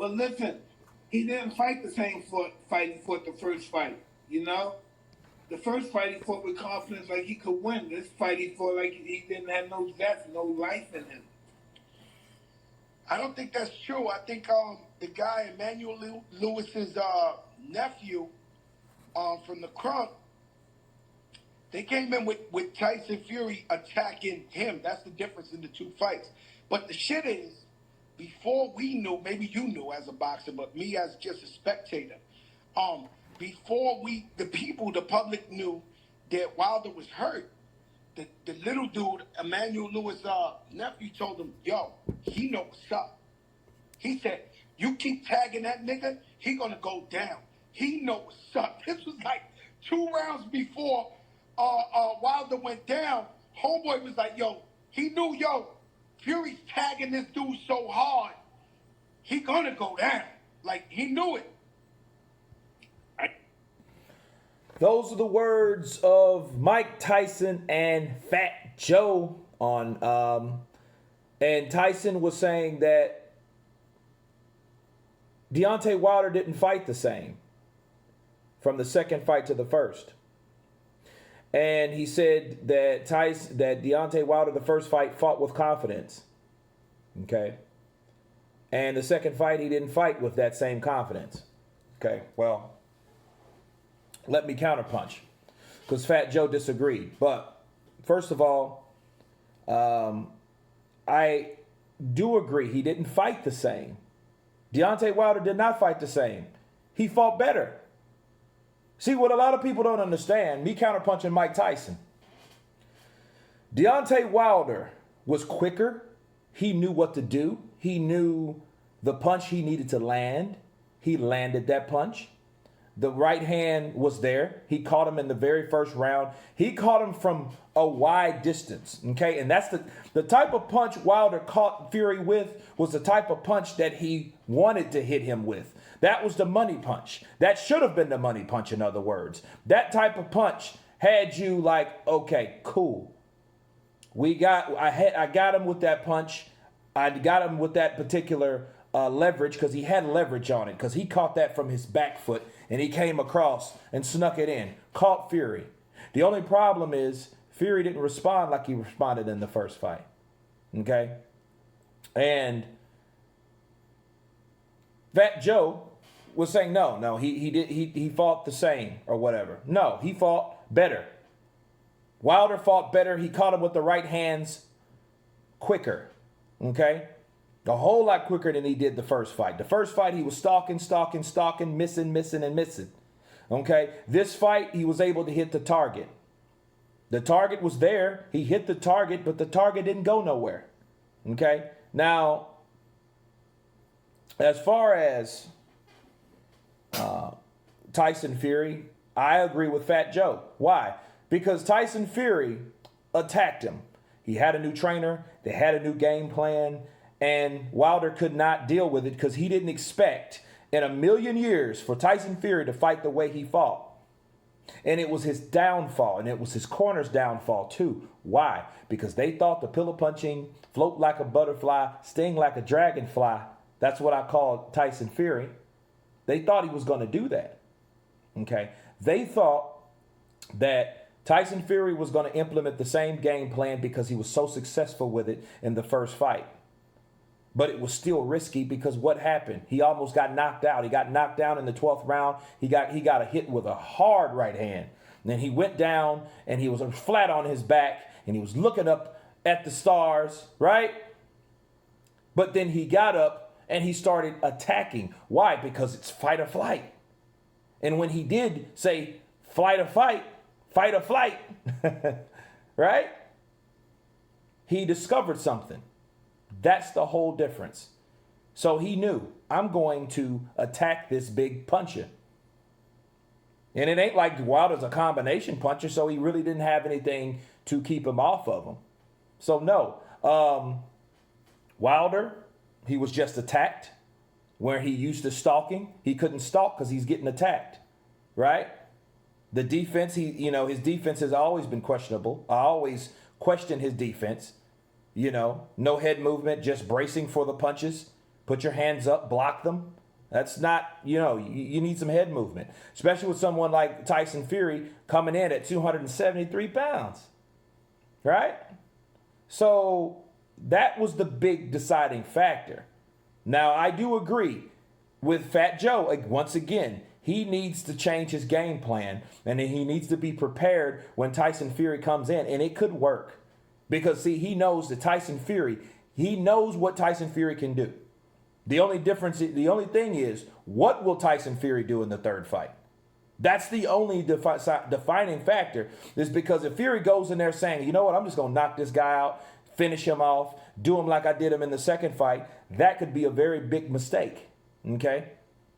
But listen, he didn't fight the same fight he fought the first fight. You know, the first fight he fought with confidence, like he could win. This fight he fought like he didn't have no zest, no life in him. I don't think that's true. I think the guy Emmanuel Lewis's nephew from the Crunk, they came in with Tyson Fury attacking him. That's the difference in the two fights. But the shit is, before we knew, maybe you knew as a boxer, but me as just a spectator, before the public knew that Wilder was hurt, the little dude, Emmanuel Lewis' nephew, told him, yo, he know what's up. He said, you keep tagging that nigga, he gonna go down. He know what's up. This was like 2 rounds before Wilder went down. Homeboy was like, yo, he knew, Fury's tagging this dude so hard, he gonna go down. Like, he knew it. Those are the words of Mike Tyson and Fat Joe on, and Tyson was saying that Deontay Wilder didn't fight the same from the second fight to the first. And he said that Deontay Wilder, the first fight, fought with confidence. Okay. And the second fight, he didn't fight with that same confidence. Okay, well, let me counterpunch, because Fat Joe disagreed. But first of all, I do agree he didn't fight the same. Deontay Wilder did not fight the same. He fought better. See, what a lot of people don't understand, me counterpunching Mike Tyson. Deontay Wilder was quicker. He knew what to do. He knew the punch he needed to land. He landed that punch. The right hand was there. He caught him in the very first round. He caught him from a wide distance, okay? And that's the type of punch Wilder caught Fury with was the type of punch that he wanted to hit him with. That was the money punch. That should have been the money punch, in other words. That type of punch had you like, okay, cool. I got him with that punch. I got him with that particular leverage, because he had leverage on it, because he caught that from his back foot and he came across and snuck it in, caught Fury. The only problem is Fury didn't respond like he responded in the first fight. Okay? And Fat Joe was saying no, he fought the same or whatever. No, he fought better. Wilder fought better. He caught him with the right hands quicker. Okay? A whole lot quicker than he did the first fight. The first fight, he was stalking, missing. Okay? This fight, he was able to hit the target. The target was there. He hit the target, but the target didn't go nowhere. Okay? Now, as far as Tyson Fury, I agree with Fat Joe. Why? Because Tyson Fury attacked him. He had a new trainer. They had a new game plan. And Wilder could not deal with it because he didn't expect in a million years for Tyson Fury to fight the way he fought. And it was his downfall, and it was his corner's downfall too. Why? Because they thought the pillow punching, float like a butterfly, sting like a dragonfly, that's what I call Tyson Fury. They thought he was going to do that. Okay? They thought that Tyson Fury was going to implement the same game plan because he was so successful with it in the first fight. But it was still risky because what happened? He almost got knocked out. He got knocked down in the 12th round. He got a hit with a hard right hand. And then he went down and he was flat on his back and he was looking up at the stars, right? But then he got up and he started attacking. Why? Because it's fight or flight. And when he did say fight or flight, right? He discovered something. That's the whole difference. So he knew, I'm going to attack this big puncher. And it ain't like Wilder's a combination puncher, so he really didn't have anything to keep him off of him. So no, Wilder, he was just attacked. Where he used to stalking, he couldn't stalk because he's getting attacked, right? The defense, his defense has always been questionable. I always question his defense. No head movement, just bracing for the punches. Put your hands up, block them. That's not, you need some head movement, especially with someone like Tyson Fury coming in at 273 pounds, right? So that was the big deciding factor. Now, I do agree with Fat Joe. Like, once again, he needs to change his game plan, and he needs to be prepared when Tyson Fury comes in, and it could work. Because, see, he knows that he knows what Tyson Fury can do. The only thing is, what will Tyson Fury do in the third fight? That's the only defining factor, is because if Fury goes in there saying, you know what, I'm just going to knock this guy out, finish him off, do him like I did him in the second fight, that could be a very big mistake, okay?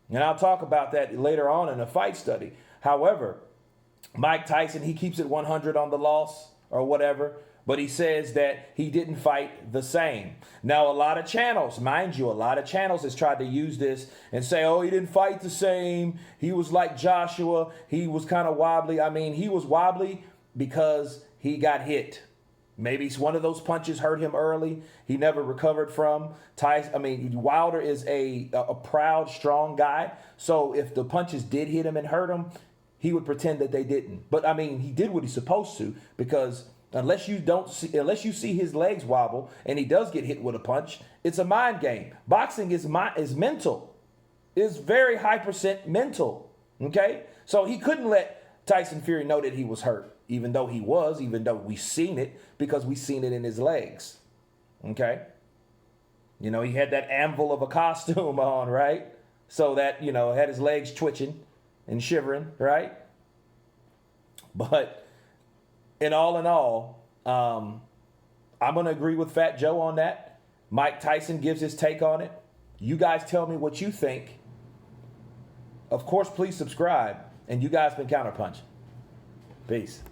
And I'll talk about that later on in a fight study. However, Mike Tyson, he keeps it 100 on the loss or whatever, but he says that he didn't fight the same. Now, a lot of channels, mind you, has tried to use this and say, oh, he didn't fight the same. He was like Joshua. He was kind of wobbly. I mean, he was wobbly because he got hit. Maybe one of those punches hurt him early. He never recovered from. Wilder is a proud, strong guy. So if the punches did hit him and hurt him, he would pretend that they didn't. But I mean, he did what he's supposed to, because unless you see his legs wobble and he does get hit with a punch, it's a mind game. Boxing is mental. It's very high percent mental. Okay? So he couldn't let Tyson Fury know that he was hurt, even though we've seen it, because we've seen it in his legs. Okay? He had that anvil of a costume on, right? So that, had his legs twitching and shivering, right? But in all, I'm going to agree with Fat Joe on that. Mike Tyson gives his take on it. You guys tell me what you think. Of course, please subscribe. And you guys been Counterpunch. Peace.